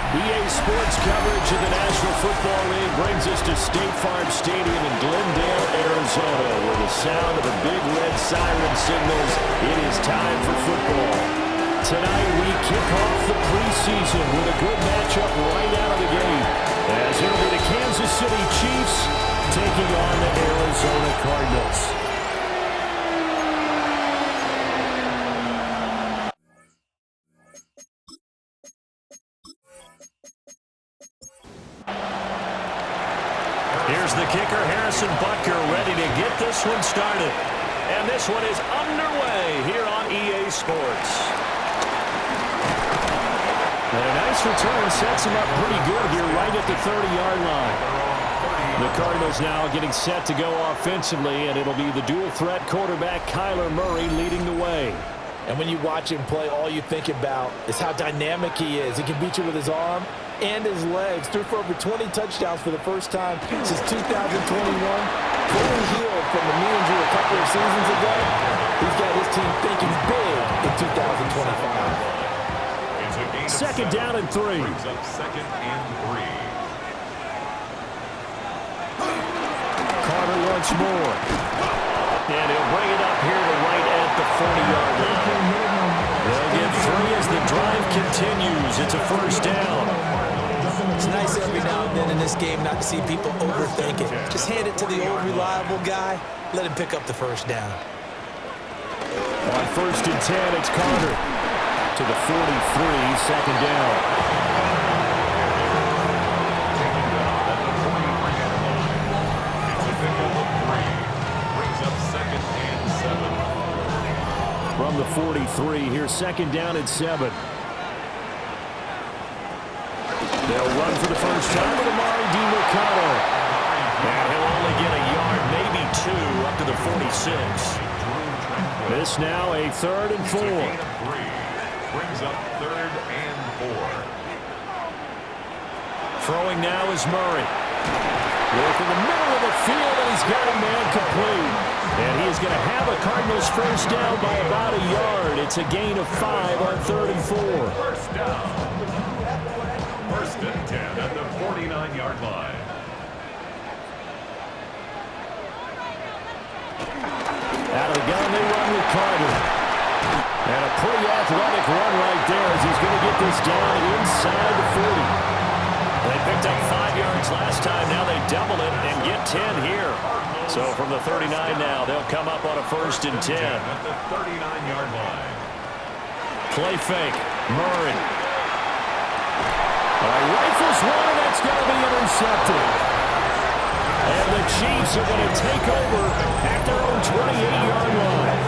EA Sports coverage of the National Football League brings us to State Farm Stadium in Glendale, Arizona, where the sound of the big red siren signals it is time for football. Tonight we kick off the preseason with a good matchup right out of the gate, as it'll be the Kansas City Chiefs taking on the Arizona Cardinals. Here's the kicker, Harrison Butker, ready to get this one started. And this one is underway here on EA Sports. And a nice return sets him up pretty good here right at the 30-yard line. The Cardinals now getting set to go offensively, and it'll be the dual-threat quarterback Kyler Murray leading the way. And when you watch him play, all you think about is how dynamic he is. He can beat you with his arm and his legs. Threw for over 20 touchdowns for the first time since 2021. Fully healed from the knee injury a couple of seasons ago. He's got his team thinking big in 2025. Second down and 3. Brings up second and 3. Carter once more. And he'll bring it up here to right at the 40-yard line. They'll get 3 as the drive continues. It's a first down. It's nice every now and then in this game not to see people overthink it. Just hand it to the old reliable guy. Let him pick up the first down. On first and 10, it's Carter to the 43, second down. From the 43, here's second down and 7. They'll run for the first time with Amari DiMercato. And he'll only get a yard, maybe 2, up to the 46. This now a third and 4. Brings up third and 4. Throwing now is Murray. Work in the middle of the field, and he's got a man complete. And he's going to have a Cardinals first down by about a yard. It's a gain of 5 on third and 4. First down. First and 10 at the 49-yard line. Out of the gun, they run with Carter. And a pretty athletic run right there as he's going to get this down inside the 40. They picked up 5 yards last time. Now they double it and get 10 here. So from the 39 now, they'll come up on a first and 10. At the 39-yard line. Play fake. Murray. Rifles one, and that's going to be intercepted. And the Chiefs are going to take over at their own 28-yard line.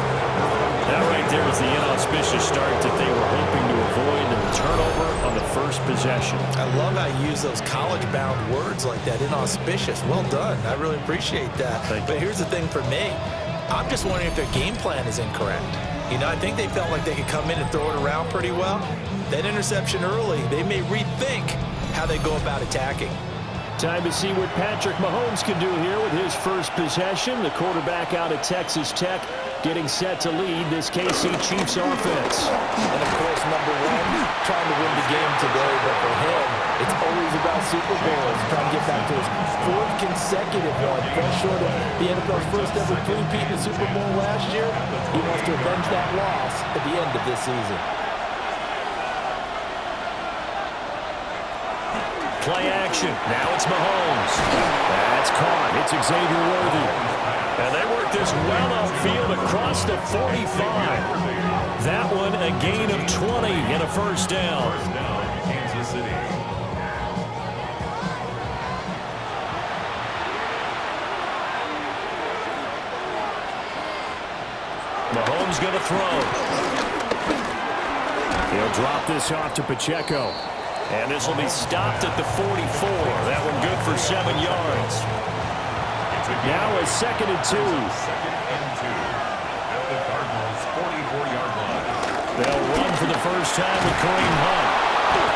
That right there was the inauspicious start that they were hoping to avoid, and the turnover on the first possession. I love how you use those college-bound words like that, inauspicious. Well done. I really appreciate that. But here's the thing for me. I'm just wondering if their game plan is incorrect. You know, I think they felt like they could come in and throw it around pretty well. That interception early, they may rethink how they go about attacking. Time to see what Patrick Mahomes can do here with his first possession. The quarterback out of Texas Tech getting set to lead this KC Chiefs offense. And, of course, number one, trying to win the game today. But for him, it's always about Super Bowls, trying to get back to his 4th consecutive one. Fell short of the NFL's first ever three-peat in the Super Bowl last year. He wants to avenge that loss at the end of this season. Play action. Now it's Mahomes. That's caught. It's Xavier Worthy. And they work this well upfield across the 45. That one a gain of 20 and a first down. First down, Kansas City. Mahomes going to throw. He'll drop this off to Pacheco. And this will be stopped at the 44. That one good for 7 yards. Now a second and 2. Second and 2 at the Cardinals' 44-yard line. They'll run for the first time with Kareem Hunt.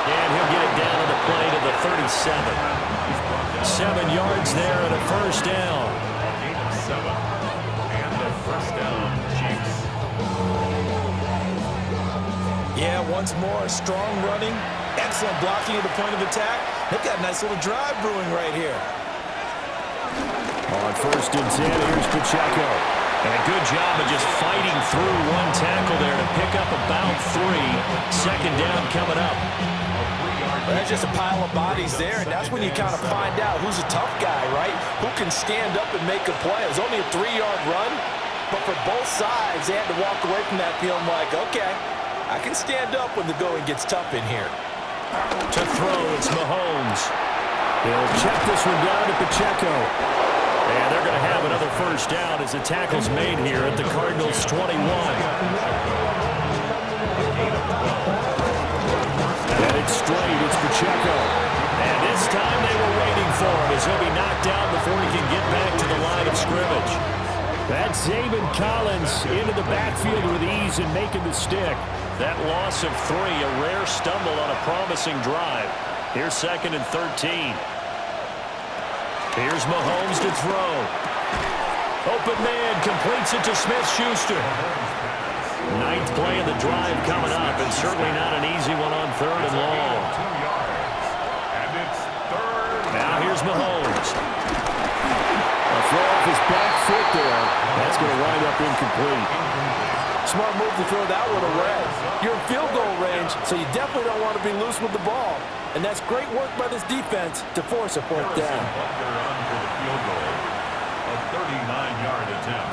And he'll get it down to the play to the 37. 7 yards there and a first down. A gain of 7 and a first down, Chiefs. Yeah, once more, strong running, Excellent blocking at the point of attack. They've got a nice little drive brewing right here. On 1st and 10, here's Pacheco. And a good job of just fighting through one tackle there to pick up about 3. 2nd down coming up. There's just a pile of bodies there, and that's when you kind of find out who's a tough guy, right? Who can stand up and make a play. It was only a 3-yard run, but for both sides, they had to walk away from that feeling like, okay, I can stand up when the going gets tough in here. To throw, it's Mahomes. He'll check this one down to Pacheco. And they're going to have another 1st down as the tackle's made here at the Cardinals' 21. And it's straight, it's Pacheco. And this time they were waiting for him as he'll be knocked down before he can get back to the line of scrimmage. That's Zaven Collins into the backfield with ease and making the stick. That loss of 3, a rare stumble on a promising drive. Here's 2nd and 13. Here's Mahomes to throw. Open man completes it to Smith-Schuster. 9th play of the drive coming up, and certainly not an easy one on 3rd and long. And it's 3rd. Now here's Mahomes. A throw off his back foot there. That's going to wind up incomplete. Smart move to throw that one away. You're in field goal range, so you definitely don't want to be loose with the ball. And that's great work by this defense to force a 4th down. Butker on for the field goal. A 39-yard attempt.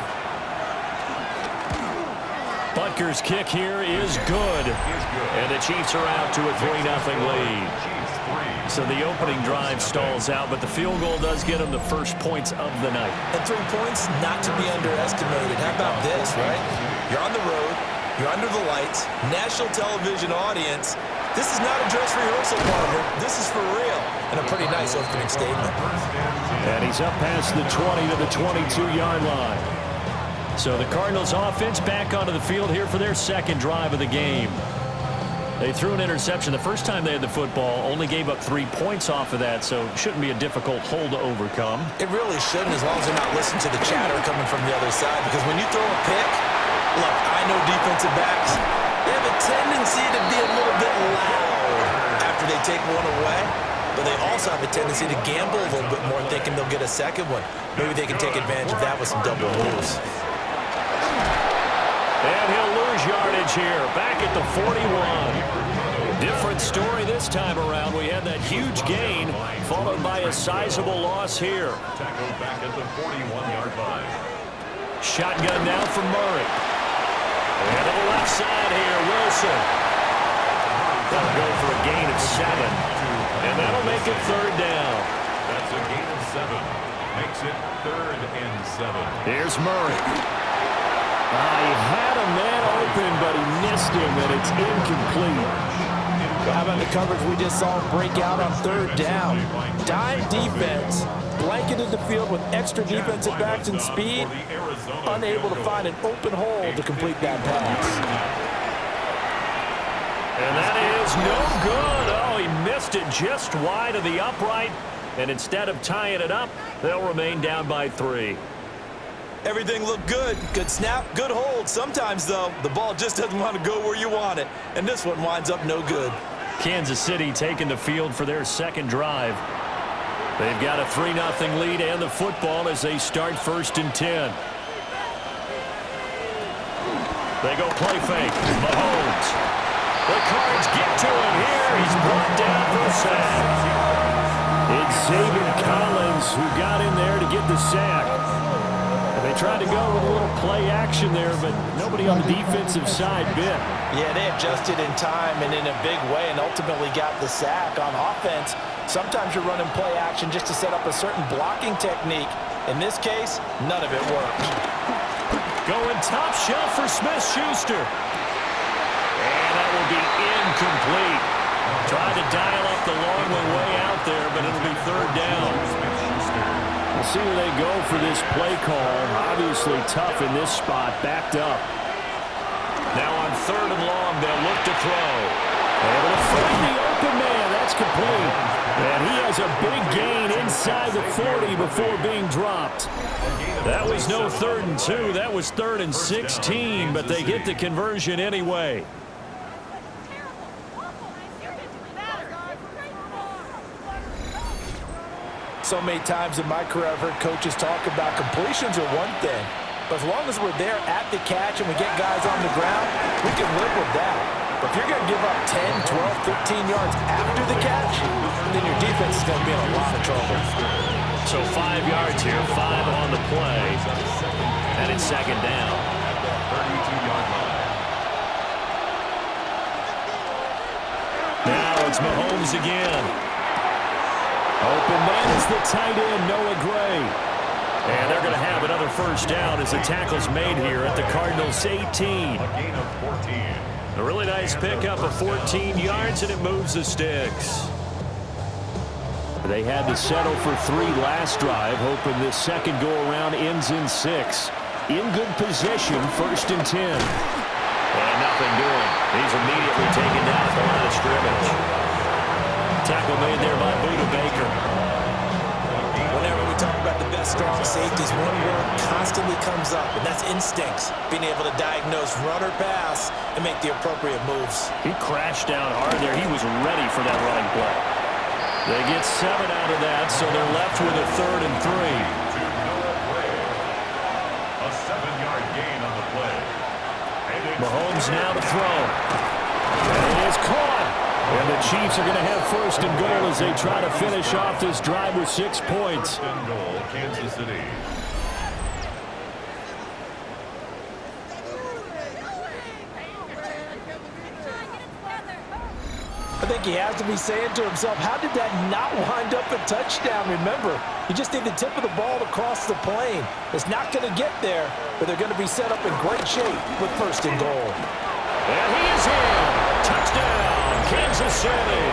Butker's kick here is good. And the Chiefs are out to a 3-0 lead. So the opening drive stalls out, but the field goal does get them the first points of the night. And 3 points, not to be underestimated. How about this, right? You're on the road, you're under the lights, national television audience. This is not a dress rehearsal, partner. This is for real. And a pretty nice opening statement. And he's up past the 20 to the 22-yard line. So the Cardinals offense back onto the field here for their 2nd drive of the game. They threw an interception the first time they had the football, only gave up 3 points off of that, so it shouldn't be a difficult hole to overcome. It really shouldn't, as long as they're not listening to the chatter coming from the other side, because when you throw a pick, look, I know defensive backs, they have a tendency to be a little bit loud after they take one away, but they also have a tendency to gamble a little bit more, thinking they'll get a 2nd one. Maybe they can take advantage of that with some double moves. And he'll lose yardage here, back at the 41. Different story this time around. We had that huge gain, followed by a sizable loss here. Tackled back at the 41-yard line. Shotgun now from Murray. And to the left side here, Wilson. That'll go for a gain of 7. And that'll make it 3rd down. That's a gain of 7. Makes it 3rd and 7. Here's Murray. He had a man open, but he missed him, and it's incomplete. How about the coverage we just saw break out on 3rd down? Dime defense, blanketed the field with extra defensive backs and speed, unable to find an open hole to complete that pass. And that is no good. Oh, he missed it just wide of the upright, and instead of tying it up, they'll remain down by 3. Everything looked good. Good snap, good hold. Sometimes, though, the ball just doesn't want to go where you want it, and this one winds up no good. Kansas City taking the field for their 2nd drive. They've got a 3-0 lead and the football as they start 1st and 10. They go play fake. Mahomes. The Cards get to him here. He's brought down for a sack. It's Zaven Collins who got in there to get the sack. They tried to go with a little play action there, but nobody on the defensive side bit. Yeah, they adjusted in time and in a big way and ultimately got the sack. On offense, sometimes you're running play action just to set up a certain blocking technique. In this case, none of it worked. Going top shelf for Smith-Schuster. And that will be incomplete. Tried to dial up the long way out there, but it'll be 3rd down. We'll see where they go for this play call. Obviously tough in this spot, backed up. Now on 3rd and long, they'll look to throw. Able to find the open man. That's complete. And he has a big gain inside the 40 before being dropped. That was no 3rd and 2. That was 3rd and 16, but they get the conversion anyway. So many times in my career, I've heard coaches talk about completions are one thing, but as long as we're there at the catch and we get guys on the ground, we can live with that. But if you're going to give up 10, 12, 15 yards after the catch, then your defense is going to be in a lot of trouble. So 5 yards here, 5 on the play, and it's second down. 32-yard line. Now it's Mahomes again. Open man is the tight end, Noah Gray. And they're going to have another first down as the tackle's made here at the Cardinals' 18. A gain of 14. A really nice pickup of 14 yards, and it moves the sticks. They had to settle for 3 last drive, hoping this second go-around ends in 6. In good position, 1st and 10. And nothing doing. He's immediately taken down at the line of scrimmage. Tackle made there by Budda Baker. Whenever we talk about the best strong safeties, one word constantly comes up, and that's instincts. Being able to diagnose run or pass and make the appropriate moves. He crashed down hard there. He was ready for that running play. They get 7 out of that, so they're left with a 3rd and 3. To Noah Gray. A 7-yard gain on the play. Mahomes now to throw. And it is caught. And the Chiefs are going to have 1st and goal as they try to finish off this drive with 6 points. 1st and goal, Kansas City. I think he has to be saying to himself, how did that not wind up a touchdown? Remember, you just need the tip of the ball to cross the plane. It's not going to get there, but they're going to be set up in great shape with 1st and goal. And he is in. Touchdown, Kansas City.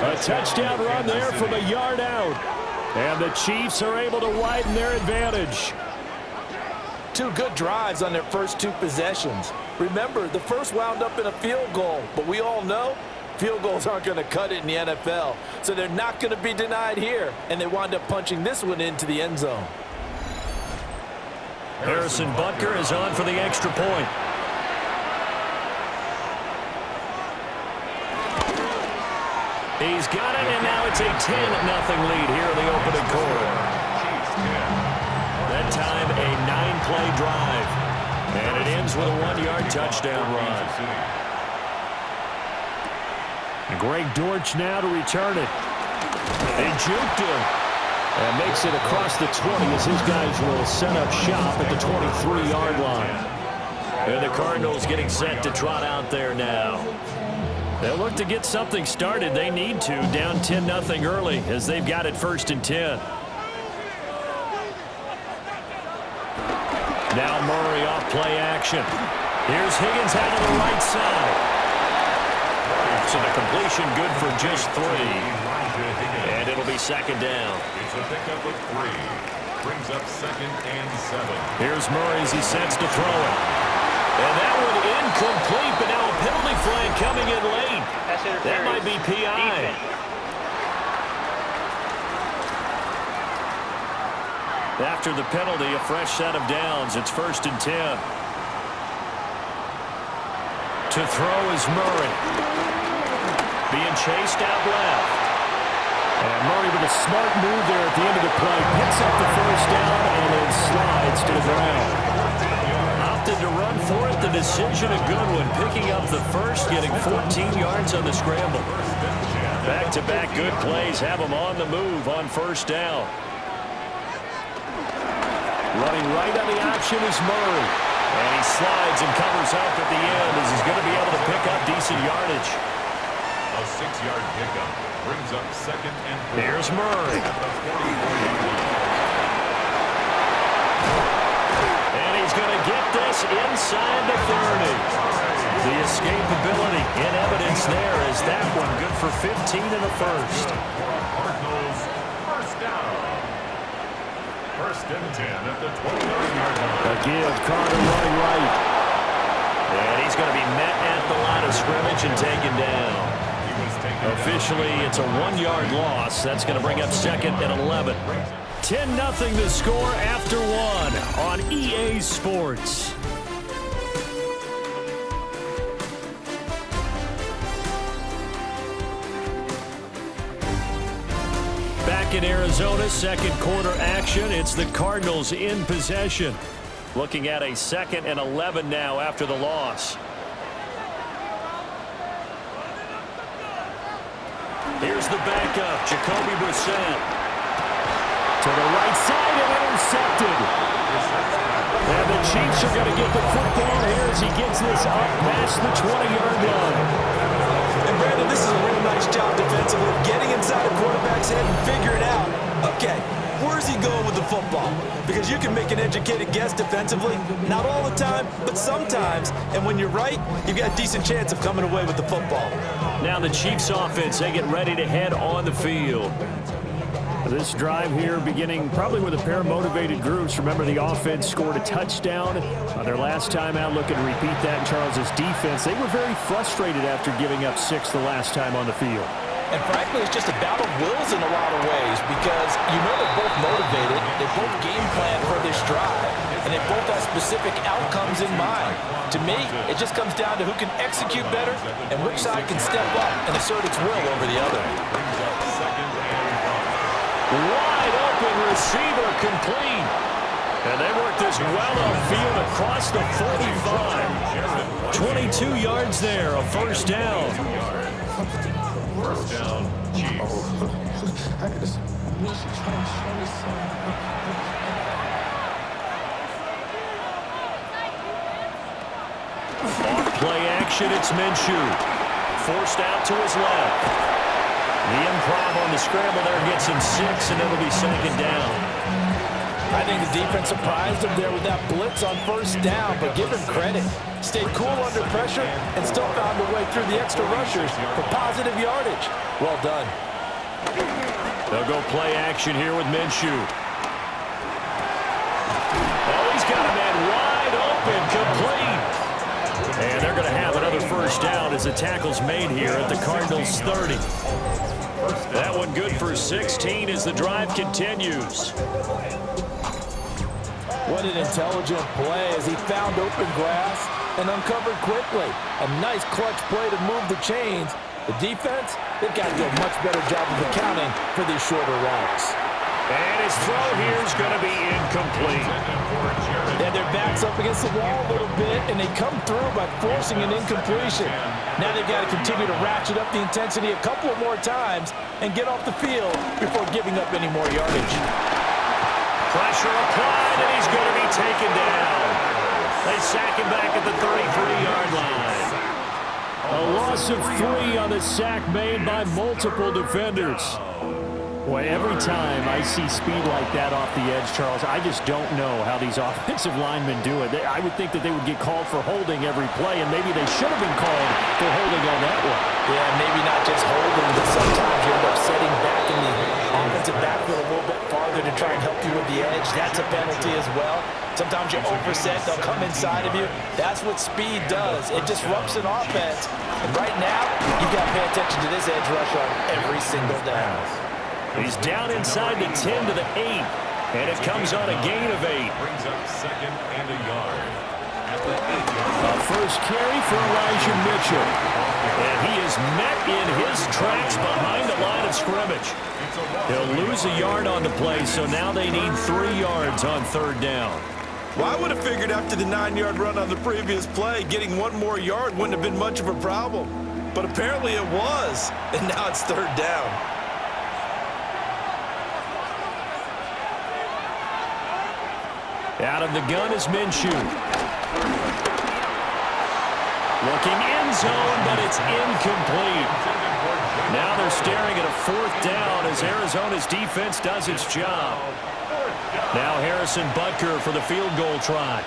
A touchdown run there from a yard out. And the Chiefs are able to widen their advantage. 2 good drives on their first 2 possessions. Remember, the first wound up in a field goal, but we all know field goals aren't going to cut it in the NFL, so they're not going to be denied here, and they wind up punching this one into the end zone. Harrison Butker is on for the extra point. He's got it, and now it's a 10-0 lead here in the opening quarter. That time, a 9-play drive. And it ends with a 1-yard touchdown run. And Greg Dortch now to return it. They juked him. And makes it across the 20 as his guys will set up shop at the 23-yard line. And the Cardinals getting set to trot out there now. They'll look to get something started. They need to, down 10-0 early as they've got it 1st and 10. Now Murray off play action. Here's Higgins out of the right side. So the completion good for just 3. And it'll be 2nd down. It's a pickup of 3. Brings up 2nd and 7. Here's Murray as he sets to throw it. And that one incomplete, but now a penalty flag coming in late. That might be PI. After the penalty, a fresh set of downs. It's 1st and 10. To throw is Murray. Being chased out left. And Murray with a smart move there at the end of the play. Picks up the 1st down and then slides to the ground. Opted to run for it. The decision a good one. Picking up the 1st, getting 14 yards on the scramble. Back-to-back good plays have him on the move on 1st down. Running right on the option is Murray. And he slides and covers up at the end as he's going to be able to pick up decent yardage. A 6-yard pickup brings up 2nd and 4. Here's Murray. And he's going to get this inside the 30. The escapability in evidence there as that one good for 15 in the 1st. Cardinals, 1st down. 1st and 10 at the 29-yard line. A give, Carter running right. And he's going to be met at the line of scrimmage and taken down. Officially, it's a 1-yard loss. That's going to bring up 2nd and 11. 10-0 the score after 1 on EA Sports. Back Back in Arizona, second quarter action. It's the Cardinals in possession. Looking at a 2nd and 11 now after the loss. Here's the backup, Jacoby Brissett. To the right side and intercepted. And the Chiefs are going to get the football here as he gets this up past the 20-yard line. And Brandon, this is a real nice job defensively, getting inside a quarterback's head and figuring out, okay, where's he going with the football? Because you can make an educated guess defensively, not all the time, but sometimes. And when you're right, you've got a decent chance of coming away with the football. Now the Chiefs offense, they get ready to head on the field. This drive here beginning probably with a pair of motivated groups. Remember, the offense scored a touchdown on their last time out. Looking to repeat that in Charles's defense. They were very frustrated after giving up 6 the last time on the field. And frankly, it's just a battle of wills in a lot of ways because you know they're both motivated, they both game plan for this drive, and they both have specific outcomes in mind. To me, it just comes down to who can execute better and which side can step up and assert its will over the other. Wide open receiver complete. And they work this well upfield across the 45. 22 yards there, a first down. First down, Chiefs. Off play action, it's Minshew. Forced out to his left. The improv on the scramble there gets him 6, and it'll be 2nd down. I think the defense surprised him there with that blitz on first down, but give him credit. Stayed cool under pressure and still found a way through the extra rushers for positive yardage. Well done. They'll go play action here with Minshew. Oh, he's got a man wide open, complete. And they're going to have another first down as the tackle's made here at the Cardinals' 30. That one good for 16 as the drive continues. What an intelligent play as he found open grass and uncovered quickly. A nice clutch play to move the chains. The defense, they've got to do a much better job of accounting for these shorter routes. And his throw here is going to be incomplete. Yeah, their back's up against the wall a little bit, and they come through by forcing an incompletion. Now they've got to continue to ratchet up the intensity a couple of more times and get off the field before giving up any more yardage. Pressure applied, and he's going to be taken down. They sack him back at the 33-yard line. A loss of 3 on the sack made by multiple defenders. Boy, every time I see speed like that off the edge, Charles, I just don't know how these offensive linemen do it. I would think that they would get called for holding every play, and maybe they should have been called for holding on that one. Yeah, maybe not just holding, but sometimes you end up setting back in the offensive backfield a little bit farther to try and help you with the edge. That's a penalty as well. Sometimes you overset, they'll come inside of you. That's what speed does. It disrupts an offense. And right now, you've got to pay attention to this edge rush on every single down. He's down inside the 10 to the 8, and it comes on a gain of 8. Brings up 2nd and a yard. At the 8-yard A first carry for Elijah Mitchell. And he is met in his tracks behind the line of scrimmage. He'll lose a yard on the play, so now they need 3 yards on 3rd down. Well, I would have figured after the 9-yard run on the previous play, getting 1 more yard wouldn't have been much of a problem. But apparently it was, and now it's 3rd down. Out of the gun is Minshew. Looking end zone, but it's incomplete. Now they're staring at a 4th down as Arizona's defense does its job. Now Harrison Butker for the field goal try.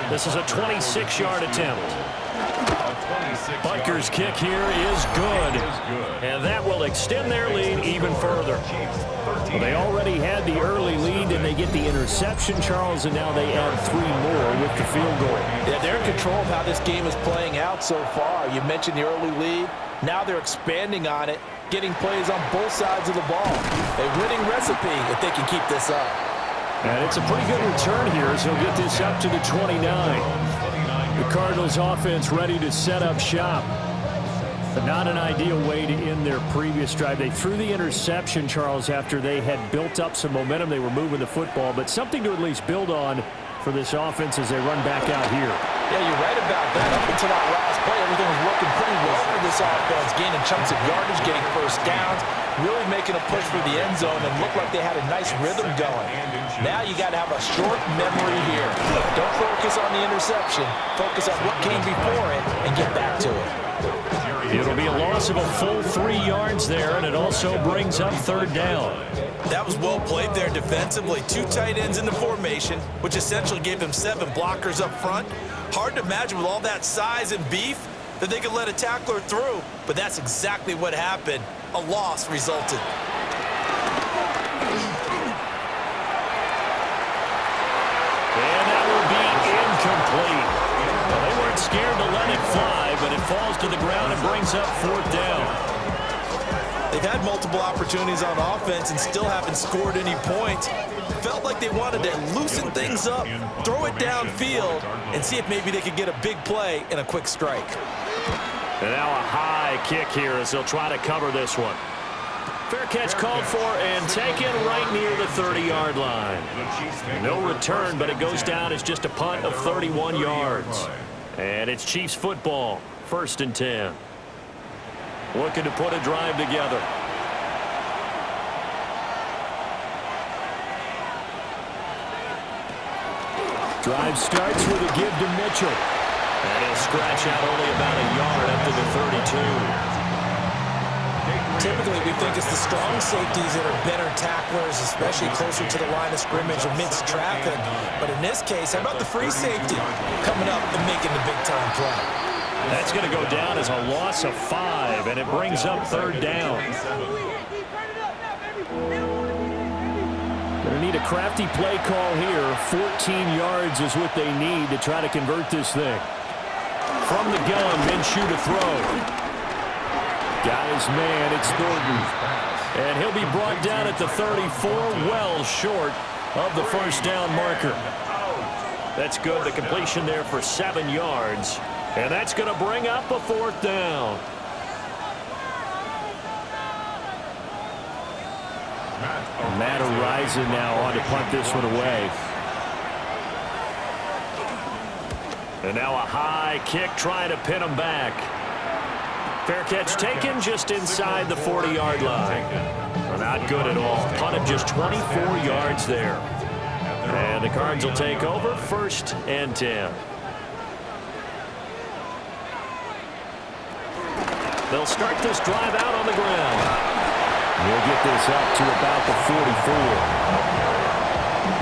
This is a 26-yard attempt. Butker's kick here is good. And that will extend their lead even further. Well, they already had the early lead, and they get the interception, Charles, and now they add 3 more with the field goal. Yeah, they're in control of how this game is playing out so far. You mentioned the early lead. Now they're expanding on it, getting plays on both sides of the ball. A winning recipe if they can keep this up. And it's a pretty good return here as he'll get this up to the 29. The Cardinals offense ready to set up shop. But not an ideal way to end their previous drive. They threw the interception, Charles, after they had built up some momentum. They were moving the football, but something to at least build on for this offense as they run back out here. Yeah, you're right about that. Up until that last play, everything was working pretty well for this offense, gaining chunks of yardage, getting first downs, really making a push for the end zone, and looked like they had a nice rhythm going. Now you got to have a short memory here. Don't focus on the interception. Focus on what came before it and get back to it. It'll be a loss of a full 3 yards there, and it also brings up third down. That was well played there defensively. 2 tight ends in the formation, which essentially gave them 7 blockers up front. Hard to imagine with all that size and beef that they could let a tackler through, but that's exactly what happened. A loss resulted. And that will be incomplete. Well, they weren't scared to let it fly, but it falls to the ground and brings up fourth down. They've had multiple opportunities on offense and still haven't scored any points. Felt like they wanted to loosen things up, throw it downfield, and see if maybe they could get a big play and a quick strike. And now a high kick here as they'll try to cover this one. Fair catch called for and taken right near the 30-yard line. No return, but it goes down as just a punt of 31 yards. And it's Chiefs football, 1st and 10. Looking to put a drive together. Drive starts with a give to Mitchell. And he'll scratch out only about a yard up to the 32. Typically, we think it's the strong safeties that are better tacklers, especially closer to the line of scrimmage amidst traffic. But in this case, how about the free safety coming up and making the big-time play? That's going to go down as a loss of 5, and it brings up third down. Going to need a crafty play call here. 14 yards is what they need to try to convert this thing. From the gun, Minshew to throw. Got his man, it's Thornton. And he'll be brought down at the 34, well short of the first down marker. That's good, the completion there for 7 yards. And that's going to bring up a fourth down. Matt Araiza now on to punt this one away. And now a high kick trying to pin him back. Fair catch taken just inside the 40-yard line. Well, not good at all. Punt of just 24 yards there. And the Cards will take over 1st and 10. They'll start this drive out on the ground. He'll get this up to about the 44.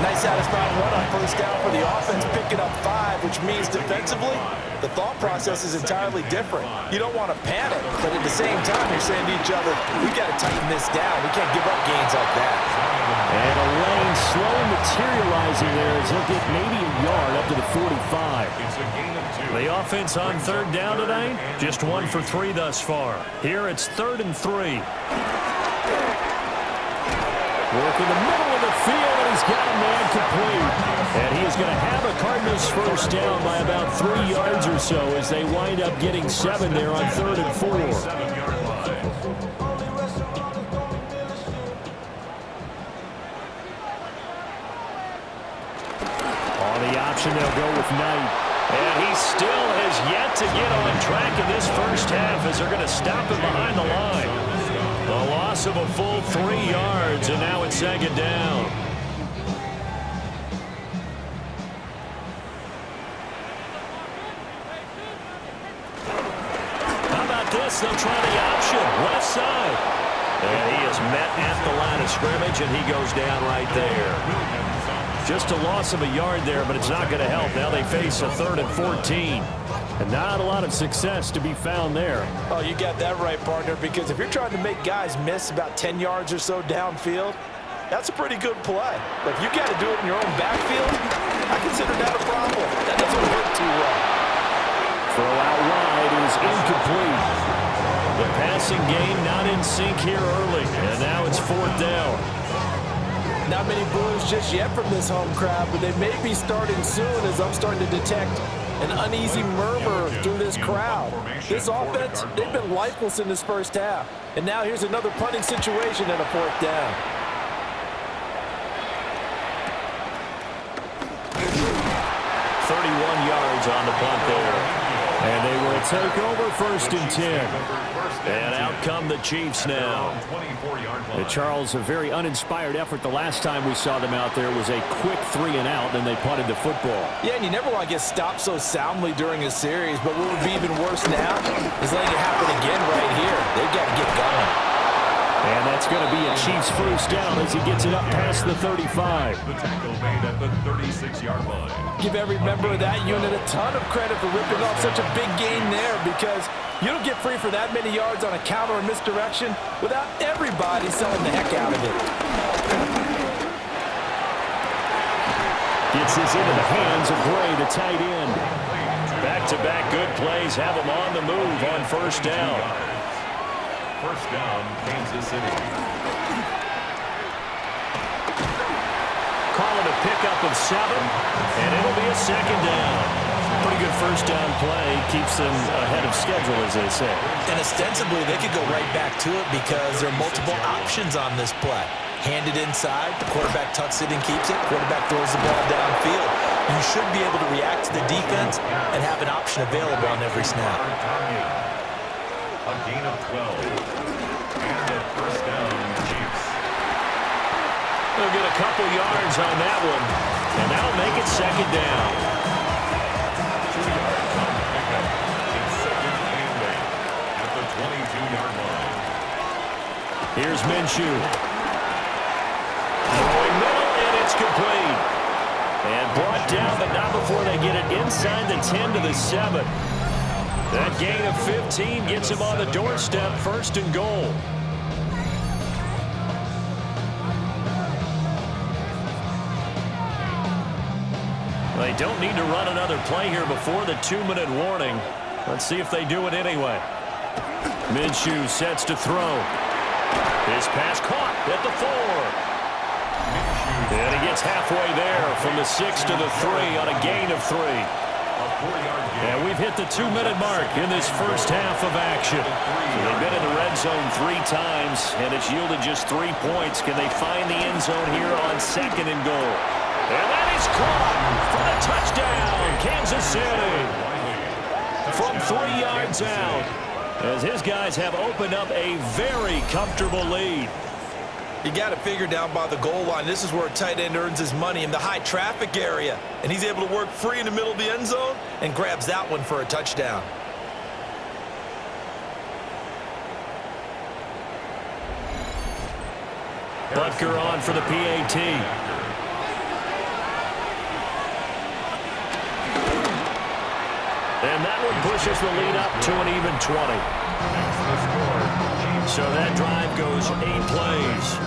Nice satisfying run on first down for the offense, picking up 5, which means defensively, the thought process is entirely different. You don't want to panic, but at the same time, you're saying to each other, we got to tighten this down. We can't give up gains like that. And a lane slow materializing there as he'll get maybe a yard up to the 45. The offense on third down tonight, just 1 for 3 thus far. Here it's 3rd and 3. Work in the middle of the field, and he's got a man complete. And he is going to have a Cardinals first down by about 3 yards or so as they wind up getting 7 there on 3rd and 4. On the option, they'll go with Knight. And he still has yet to get on track in this first half as they're going to stop him behind the line. A loss of a full 3 yards, and now it's 2nd down. How about this? They'll try the option. Left side. And he is met at the line of scrimmage, and he goes down right there. Just a loss of a yard there, but it's not going to help. Now they face a 3rd and 14. And not a lot of success to be found there. Oh, you got that right, partner, because if you're trying to make guys miss about 10 yards or so downfield, that's a pretty good play. But if you got to do it in your own backfield, I consider that a problem. That doesn't work too well. Throw out wide is incomplete. The passing game not in sync here early, and now it's 4th down. Not many boos just yet from this home crowd, but they may be starting soon as I'm starting to detect an uneasy murmur through this crowd. This offense, they've been lifeless in this first half. And now here's another punting situation and a 4th down. Yards on the punt there. And they will take over 1st and 10. And out come the Chiefs now. Charles, a very uninspired effort the last time we saw them out there was a quick 3 and out, then they punted the football. Yeah, and you never want to get stopped so soundly during a series, but what would be even worse now is letting it happen again right here. They've got to get going. And that's going to be a Chiefs 1st down as he gets it up past the 35. The tackle made at the 36-yard line. Give every member of that unit a ton of credit for ripping off such a big gain there, because you don't get free for that many yards on a counter or misdirection without everybody selling the heck out of it. Gets this into the hands of Bray, the tight end. Back-to-back good plays have him on the move on 1st down. 1st down, Kansas City. Call it a pickup of 7, and it'll be a 2nd down. Pretty good 1st down play. Keeps them ahead of schedule, as they say. And ostensibly, they could go right back to it because there are multiple options on this play. Hand it inside, the quarterback tucks it and keeps it, quarterback throws the ball downfield. You should be able to react to the defense and have an option available on every snap. A gain of 12. And a 1st down, Chiefs. They'll get a couple yards on that one, and that'll make it 2nd down. 2 yards on the pickup. It's 2nd and 8 at the 22-yard line. Here's Minshew. Throwing middle, and it's complete. And brought down, but not before they get it inside the 10 to the 7. That gain of 15 gets him on the doorstep, 1st and goal. They don't need to run another play here before the 2-minute warning. Let's see if they do it anyway. Minshew sets to throw. His pass caught at the 4. And he gets halfway there from the 6 to the 3 on a gain of 3. And we've hit the 2-minute mark in this first half of action. So they've been in the red zone 3 times, and it's yielded just 3 points. Can they find the end zone here on 2nd and goal? And that is caught for the touchdown, Kansas City. From 3 yards out, as his guys have opened up a very comfortable lead. You got it figured down by the goal line. This is where a tight end earns his money, in the high traffic area. And he's able to work free in the middle of the end zone and grabs that one for a touchdown. Butker on for the PAT. And that one pushes the lead up to an even 20. So that drive goes 8 plays.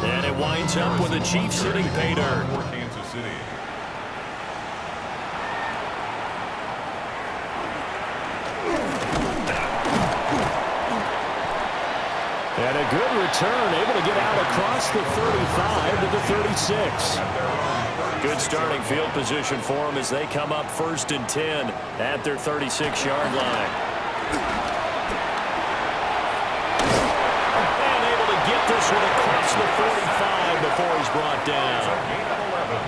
And it winds up with the Chiefs hitting pay dirt. For Kansas City. And a good return, able to get out across the 35 to the 36. Good starting field position for them as they come up 1st and 10 at their 36-yard line. And able to get this one across the 45 before he's brought down. Gain of 11.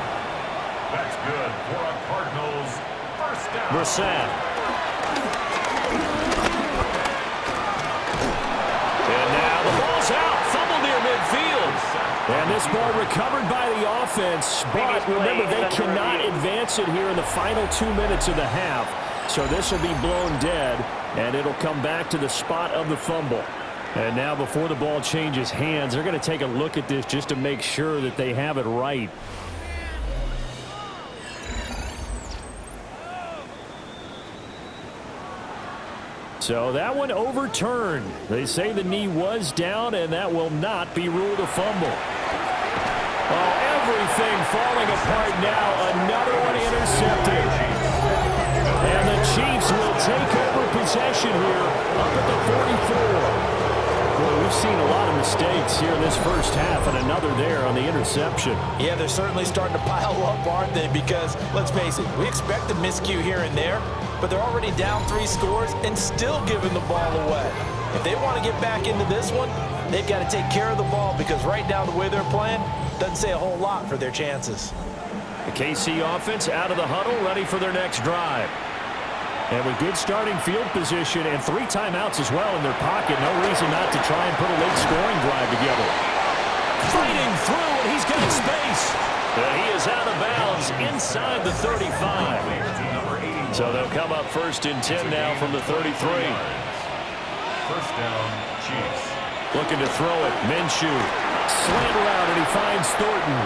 That's good for a Cardinals 1st down. Brissett. And now the ball's out. Fumble near midfield. And this ball recovered by the offense. But remember, they cannot advance it here in the final 2 minutes of the half. So this will be blown dead, and it'll come back to the spot of the fumble. And now before the ball changes hands, they're going to take a look at this just to make sure that they have it right. So that one overturned. They say the knee was down, and that will not be ruled a fumble. Oh, everything falling apart now. Another one intercepted. And the Chiefs will take over possession here up at the 44. Boy, we've seen a lot of mistakes here in this first half, and another there on the interception. Yeah, they're certainly starting to pile up, aren't they? Because, let's face it, we expect a miscue here and there, but they're already down 3 scores and still giving the ball away. If they want to get back into this one, they've got to take care of the ball, because right now the way they're playing doesn't say a whole lot for their chances. The KC offense out of the huddle, ready for their next drive. And with good starting field position and 3 timeouts as well in their pocket, no reason not to try and put a late scoring drive together. Fighting through, and he's got space. And he is out of bounds inside the 35. So they'll come up 1st and 10 now from the 33. First down, Chiefs. Looking to throw it. Minshew. Slant route, and he finds Thornton.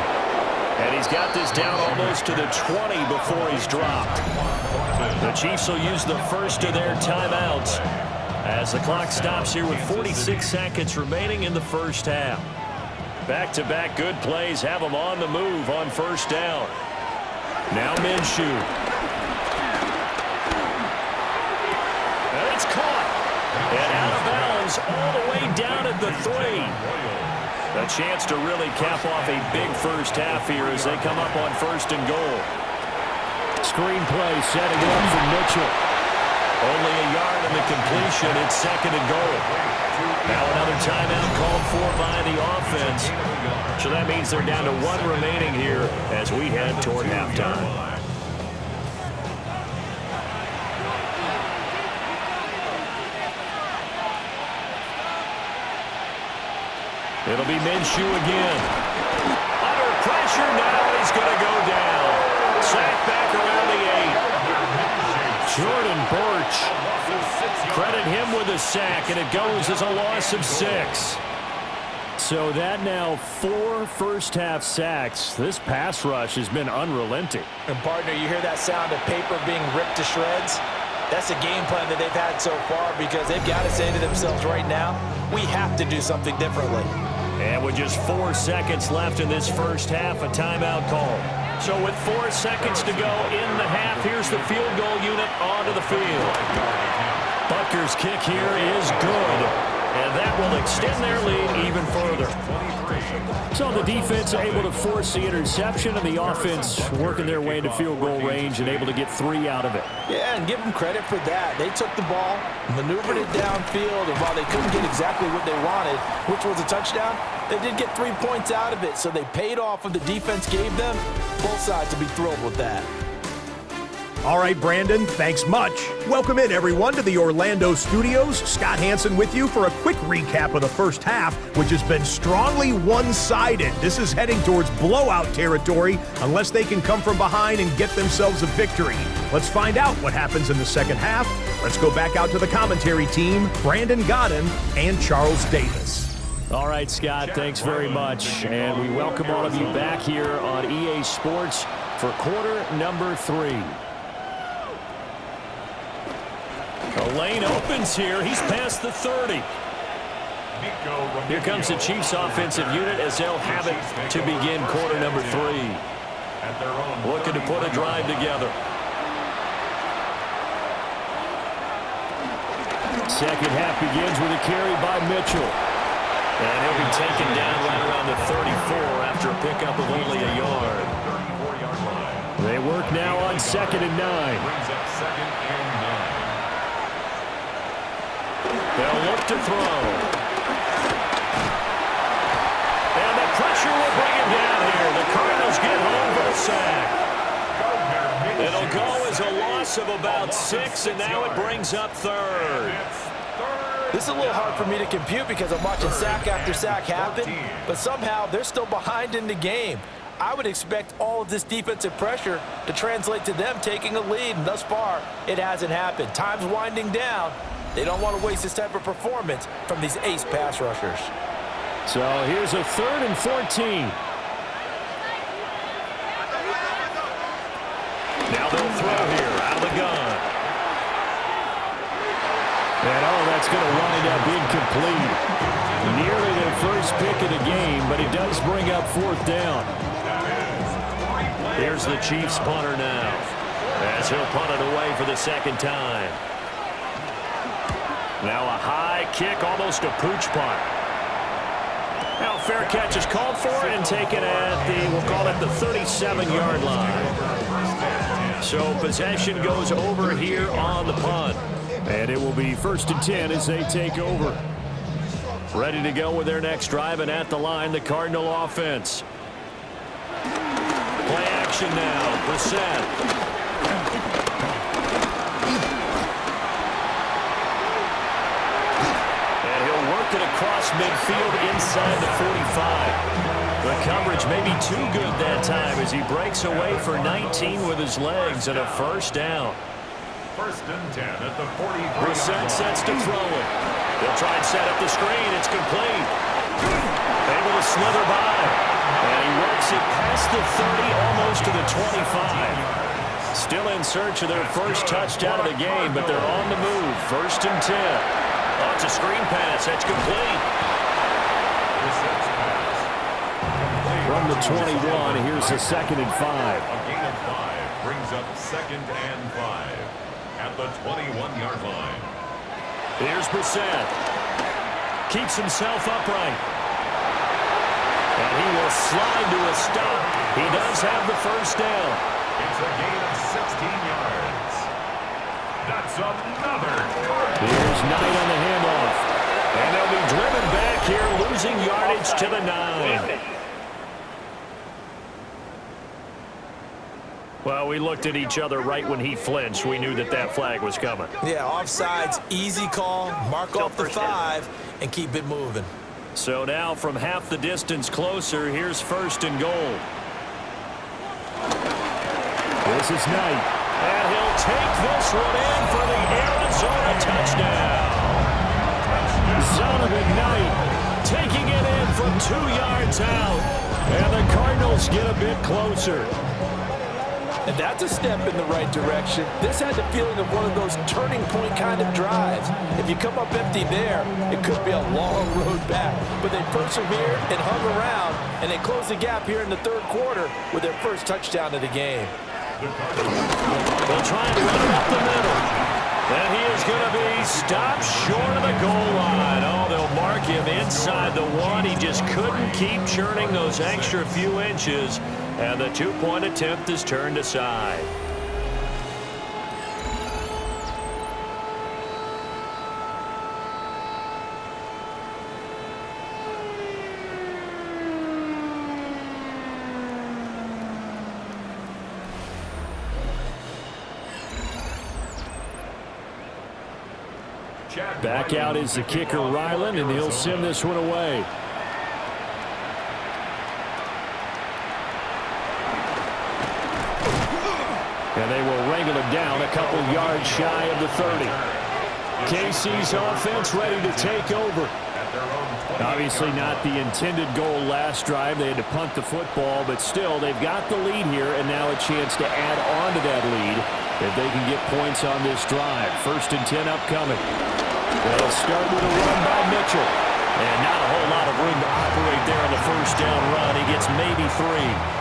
And he's got this down almost to the 20 before he's dropped. The Chiefs will use the first of their timeouts as the clock stops here with 46 seconds remaining in the first half. Back-to-back good plays have them on the move on first down. Now Minshew. And it's caught. And out of bounds all the way down at the 3. A chance to really cap off a big first half here as they come up on 1st and goal. Screen play setting up for Mitchell. Only a yard in the completion. It's 2nd and goal. Now another timeout called for by the offense. So that means they're down to 1 remaining here as we head toward halftime. It'll be Minshew again. Under pressure now, he's going to go down. Sack back around the 8. Jordan Burch. Credit him with a sack, and it goes as a loss of 6. So that now 4 first-half sacks. This pass rush has been unrelenting. And, partner, you hear that sound of paper being ripped to shreds? That's the game plan that they've had so far, because they've got to say to themselves right now, we have to do something differently. And with just 4 seconds left in this first half, a timeout call. So with 4 seconds to go in the half, here's the field goal unit onto the field. Butker's kick here is good, and that will extend their lead even further. So the defense able to force the interception, and the offense working their way into field goal range and able to get 3 out of it. Yeah, and give them credit for that. They took the ball, maneuvered it downfield, and while they couldn't get exactly what they wanted, which was a touchdown, they did get 3 points out of it, so they paid off what the defense gave them. Both sides to be thrilled with that. All right, Brandon, thanks much. Welcome in, everyone, to the Orlando studios. Scott Hansen with you for a quick recap of the first half, which has been strongly one-sided. This is heading towards blowout territory unless they can come from behind and get themselves a victory. Let's find out what happens in the second half. Let's go back out to the commentary team, Brandon Godden and Charles Davis. All right, Scott, thanks very much. And we welcome all of you back here on EA Sports for quarter number 3. The lane opens here. He's past the 30. Here comes the Chiefs offensive unit as they'll have it to begin quarter number 3. Looking to put a drive together. Second half begins with a carry by Mitchell. And he'll be taken down right around the 34 after a pickup of only a yard. They work now on 2nd and 9. They'll look to throw. And the pressure will bring him down here. The Cardinals get home for the sack. It'll go as a loss of about 6, and now it brings up 3rd. This is a little hard for me to compute because I'm watching sack after sack happen, but somehow they're still behind in the game. I would expect all of this defensive pressure to translate to them taking a lead, and thus far, it hasn't happened. Time's winding down. They don't want to waste this type of performance from these ace pass rushers. So here's a 3rd and 14. Now they'll throw here out of the gun. And that's going to wind up incomplete. Nearly their first pick of the game, but it does bring up 4th down. Here's the Chiefs punter now, as he'll punt it away for the 2nd time. Now a high kick, almost a pooch punt. Now fair catch is called for and taken at the, we'll call it the 37-yard line. So possession goes over here on the punt. And it will be 1st and 10 as they take over. Ready to go with their next drive, and at the line, the Cardinal offense. Play action now, Brissett. Across midfield inside the 45. The coverage may be too good that time as he breaks away for 19 with his legs and a first down. 1st and 10 at the 43. Brissett sets to throw it. He'll try and set up the screen. It's complete. Able to slither by. And he works it past the 30, almost to the 25. Still in search of their first touchdown of the game, but they're on the move. 1st and 10. Oh, it's a screen pass. That's complete. From the 21, here's the 2nd and 5. A gain of 5 brings up 2nd and 5 at the 21-yard line. Here's Brissett. Keeps himself upright. And he will slide to a stop. He does have the first down. It's a gain of 16 yards. That's another Cardinal. Here's Knight on the handoff. And they'll be driven back here, losing yardage to the 9. Well, we looked at each other right when he flinched. We knew that that flag was coming. Yeah, offsides, easy call, mark off the 5, and keep it moving. So now from half the distance closer, here's 1st and goal. This is Knight. And he'll take this one in for the Arizona touchdown. Zonovan Knight taking it in from 2 yards out. And the Cardinals get a bit closer. And that's a step in the right direction. This had the feeling of one of those turning point kind of drives. If you come up empty there, it could be a long road back. But they persevered and hung around, and they closed the gap here in the 3rd quarter with their first touchdown of the game. They'll try and run it up the middle. And he is going to be stopped short of the goal line. Oh, they'll mark him inside the 1. He just couldn't keep churning those extra few inches. And the 2-point attempt is turned aside. Back out is the kicker, Ryland, and he'll send this one away. And they will wrangle it down a couple yards shy of the 30. KC's offense ready to take over. Obviously not the intended goal last drive. They had to punt the football, but still they've got the lead here and now a chance to add on to that lead if they can get points on this drive. 1st and 10 upcoming. They'll start with a run by Mitchell. And not a whole lot of room to operate there on the first down run. He gets maybe 3.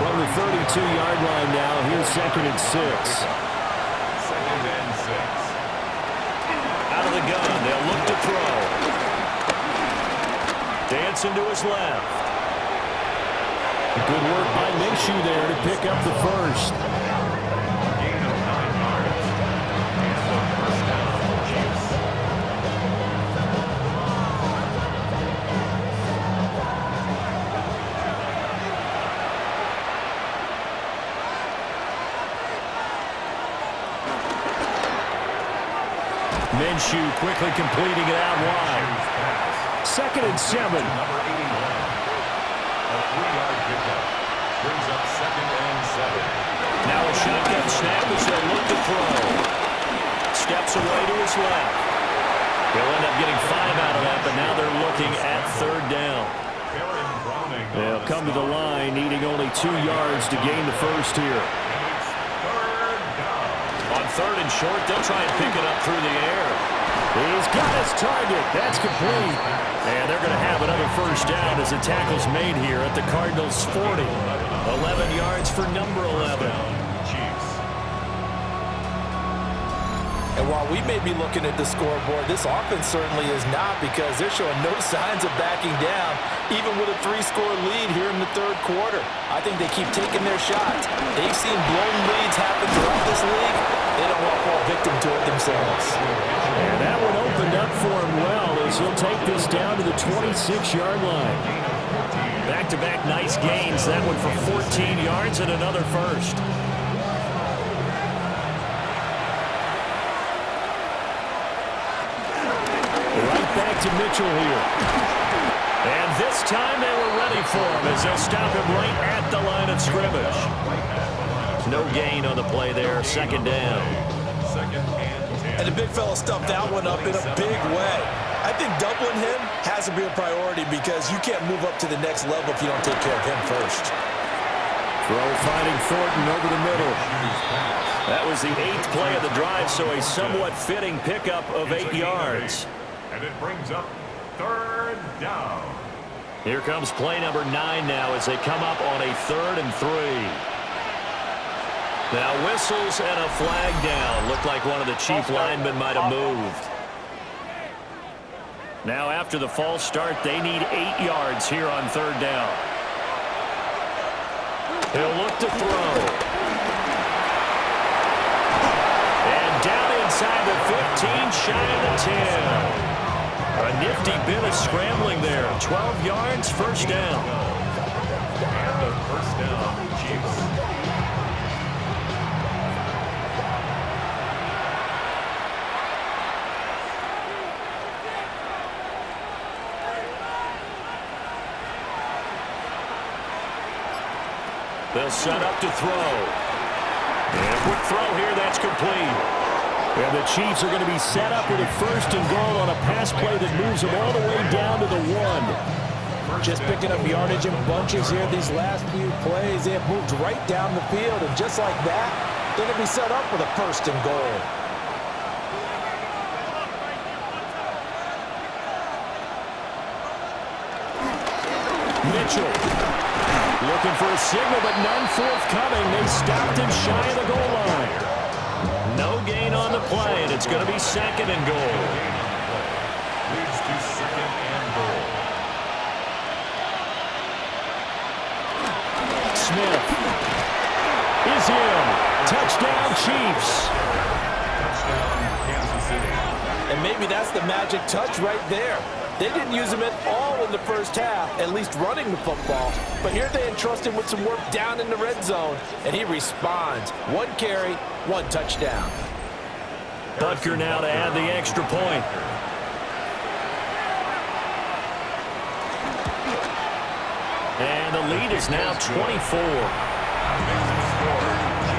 From the 32-yard line now, here's 2nd and 6. 2nd and 6. Out of the gun, they'll look to throw. Dancing to his left. Good work by Minshew there to pick up the first. Gain of 9 yards. And the first down, Chiefs. Minshew quickly completing it out wide. 2nd and 7. Number 81. A 3-yard pickup. Brings up 2nd and 7. Now a shotgun snap as they'll look to throw. Steps away to his left. They'll end up getting 5 out of that, but now they're looking at 3rd down. They'll come to the line, needing only 2 yards to gain the first here. On 3rd and short, they'll try and pick it up through the air. He's got his target. That's complete. And they're going to have another first down as the tackle's made here at the Cardinals' 40. 11 yards for number 11. And And while we may be looking at the scoreboard, this offense certainly is not, because they're showing no signs of backing down, even with a 3-score lead here in the third quarter. I think they keep taking their shots. They've seen blown leads happen throughout this league. They don't want to fall victim to it themselves. And that one opened up for him well, as he'll take this down to the 26-yard line. Back-to-back nice gains. That one for 14 yards and another first. Right back to Mitchell here. And this time they were ready for him, as they'll stop him right at the line of scrimmage. No gain on the play there, second down. And the big fella stuffed that one up in a big way. I think doubling him has to be a priority, because you can't move up to the next level if you don't take care of him first. Throw finding Thornton over the middle. That was the 8th play of the drive, so a somewhat fitting pickup of 8 yards. And it brings up third down. Here comes play number 9 now, as they come up on a 3rd and 3. Now whistles and a flag down. Looked like one of the chief linemen might have moved. Now after the false start, they need 8 yards here on 3rd down. He'll look to throw. And down inside the 15, shy of the 10. A nifty bit of scrambling there. 12 yards, first down. And the first down, Chiefs. They'll set up to throw. And a quick throw here, that's complete. And the Chiefs are going to be set up with a 1st and goal on a pass play that moves them all the way down to the 1. Just picking up yardage in bunches here these last few plays. They have moved right down the field, and just like that, they're going to be set up with a 1st and goal. Mitchell looking for a signal, but none forthcoming. They stopped him shy of the goal line. No gain on the play, and it's going to be 2nd and goal. Leads to 2nd and goal. Smith is in. Touchdown, Chiefs. Touchdown, Kansas City. And maybe that's the magic touch right there. They didn't use him at all in the first half, at least running the football. But here they entrust him with some work down in the red zone, and he responds. 1 carry, 1 touchdown. Butker now to add the extra point. And the lead is now 24.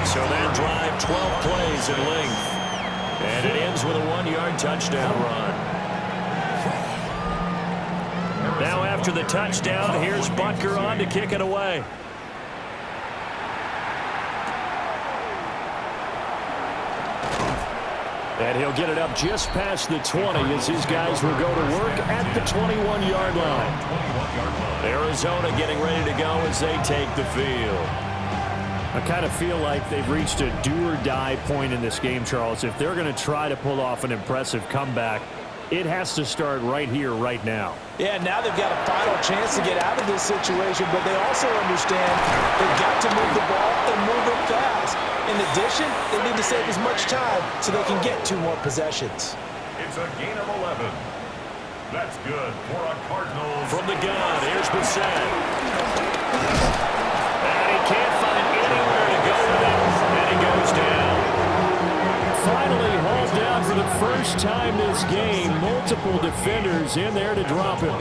So that drive, 12 plays in length. And it ends with a 1-yard touchdown run. Now after the touchdown, here's Butker on to kick it away. And he'll get it up just past the 20 as his guys will go to work at the 21-yard line. Arizona getting ready to go as they take the field. I kind of feel like they've reached a do-or-die point in this game, Charles. If they're going to try to pull off an impressive comeback, it has to start right here, right now. Yeah, now they've got a final chance to get out of this situation, but they also understand they've got to move the ball and move it fast. In addition, they need to save as much time so they can get 2 more possessions. It's a gain of 11. That's good for a Cardinals. From the gun, here's Brissett. And he can't find anywhere to go with it, and he goes down. Finally hauled down for the first time this game. Multiple defenders in there to drop him.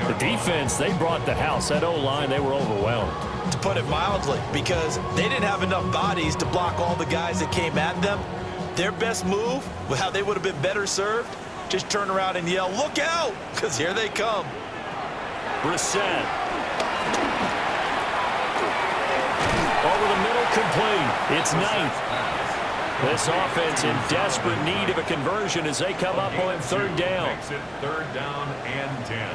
The defense, they brought the house. That O-line, they were overwhelmed. To put it mildly, because they didn't have enough bodies to block all the guys that came at them. Their best move, how they would have been better served, just turn around and yell, "Look out!" because here they come. Brissett. Over the middle, complete. It's 9th. This offense in desperate need of a conversion as they come up on 3rd down. Makes it 3rd down and 10.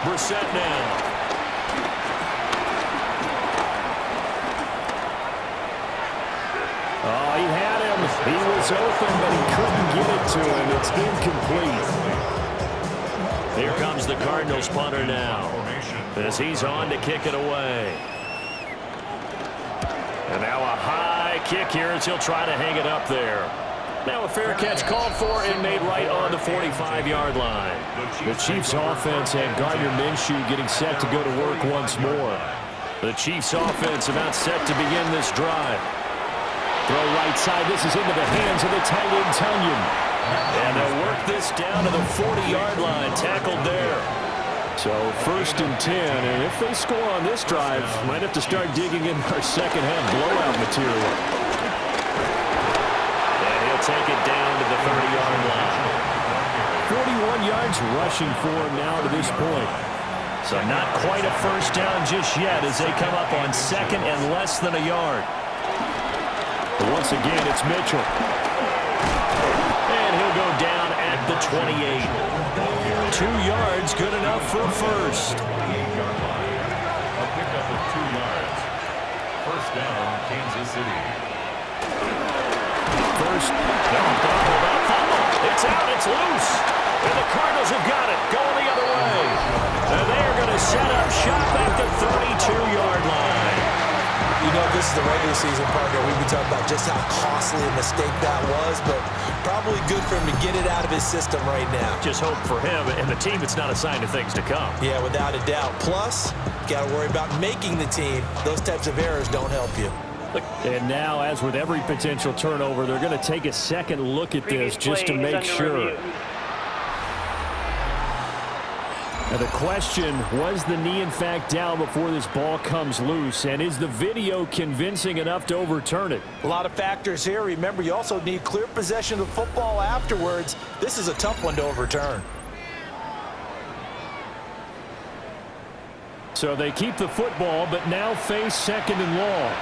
Brissett now. Oh, he had him. He was open, but he couldn't get it to him. It's incomplete. Here comes the Cardinals punter now, as he's on to kick it away. And now a high kick here as he'll try to hang it up there. Now a fair catch called for and made right on the 45-yard line. The Chiefs offense had Gardner Minshew getting set to go to work once more. The Chiefs offense about set to begin this drive. Throw right side. This is into the hands of the tight end Tunyon. And they'll work this down to the 40-yard line. Tackled there. So 1st and 10. And if they score on this drive, might have to start digging in our second half blowout material. And he'll take it down to the 30-yard line. 41 yards rushing for him now to this point. So not quite a first down just yet as they come up on 2nd and less than a yard. But once again, it's Mitchell. And he'll go down at the 28. 2 yards, good enough for a first. A pickup of 2 yards. First down, Kansas City. First, it's out, it's loose. And the Cardinals have got it, going the other way. And they are going to set up shop at the 32-yard line. You know, this is the regular season, partner. We've been talking about just how costly a mistake that was, but probably good for him to get it out of his system right now. Just hope for him and the team it's not a sign of things to come. Yeah, without a doubt. Plus, got to worry about making the team. Those types of errors don't help you. And now, as with every potential turnover, they're going to take a second look at this just to make sure. Now the question, was the knee in fact down before this ball comes loose? And is the video convincing enough to overturn it? A lot of factors here. Remember, you also need clear possession of the football afterwards. This is a tough one to overturn. So they keep the football, but now face 2nd and long.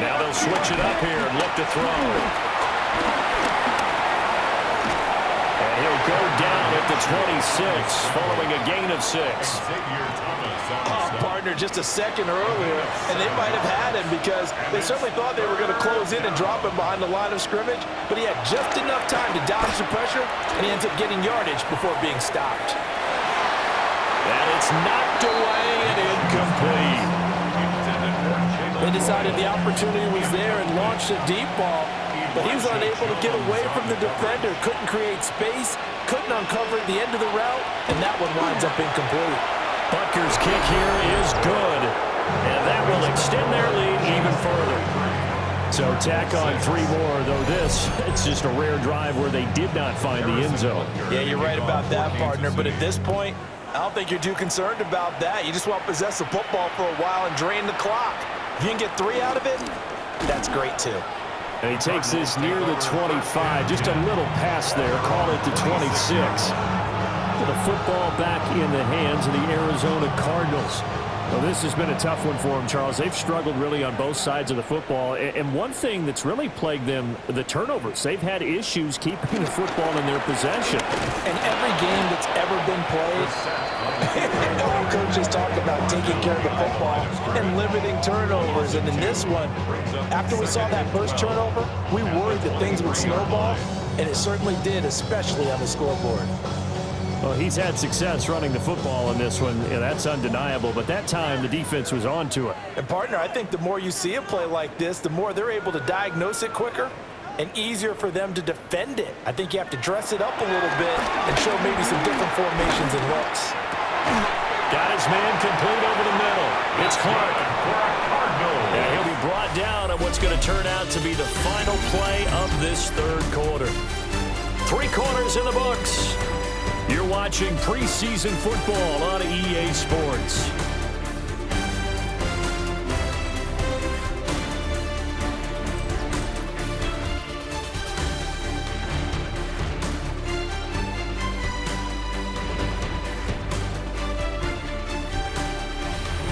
Now they'll switch it up here and look to throw. He'll go down at the 26, following a gain of 6. Partner, just a second earlier, and they might have had him because they certainly thought they were going to close in and drop him behind the line of scrimmage, but he had just enough time to dodge the pressure, and he ends up getting yardage before being stopped. And it's knocked away and incomplete. They decided the opportunity was there and launched a deep ball, but he was unable to get away from the defender, couldn't create space, couldn't uncover the end of the route, and that one winds up incomplete. Butker's kick here is good, and that will extend their lead even further. So tack on 3 more, though it's just a rare drive where they did not find the end zone. Yeah, you're right about that, partner, but at this point, I don't think you're too concerned about that. You just want to possess the football for a while and drain the clock. If you can get 3 out of it, that's great too. And he takes this near the 25. Just a little pass there. Call it the 26. The football back in the hands of the Arizona Cardinals. Well, this has been a tough one for them, Charles. They've struggled really on both sides of the football. And one thing that's really plagued them, the turnovers. They've had issues keeping the football in their possession. And every game that's ever been played, all coaches talk about taking care of the football and limiting turnovers. And in this one, after we saw that first turnover, we worried that things would snowball, and it certainly did, especially on the scoreboard. Well, he's had success running the football in this one. Yeah, that's undeniable. But that time, the defense was on to it. And, partner, I think the more you see a play like this, the more they're able to diagnose it quicker and easier for them to defend it. I think you have to dress it up a little bit and show maybe some different formations and looks. Got his man complete over the middle. It's Clark. And he'll be brought down on what's going to turn out to be the final play of this 3rd quarter. 3 quarters in the books. You're watching preseason football on EA Sports.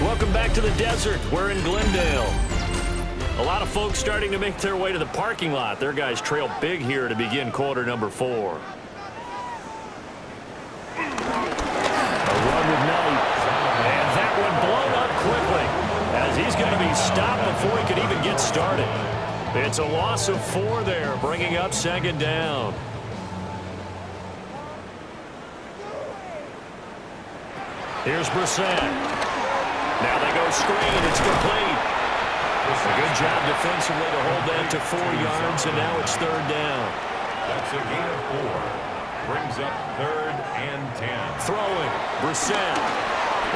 Welcome back to the desert. We're in Glendale. A lot of folks starting to make their way to the parking lot. Their guys trail big here to begin quarter number 4. A run with Knight. And that one blown up quickly as he's going to be he's stopped before he could even get started. It's a loss of 4 there, bringing up second down. Here's Brissett. Now they go screen. It's complete. A good job defensively to hold that to 4 yards, and now it's third down. That's a gain of 4. Brings up 3rd and 10. Throwing. Brissett.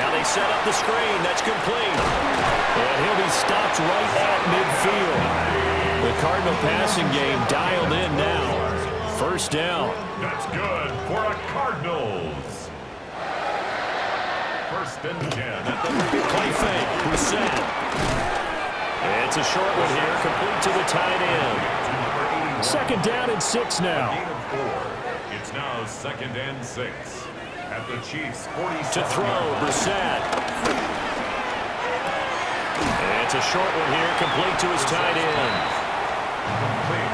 Now they set up the screen. That's complete. And he'll be stopped right at midfield. The Cardinal passing game dialed in now. First down. That's good for the Cardinals. First and 10 at the Play fake. Brissett. It's a short one here, complete to the tight end. Second down and 6 now. gain of 4. It's now 2nd and 6 at the Chiefs' 47. To throw, Brissett. It's a short one here, complete to his tight end.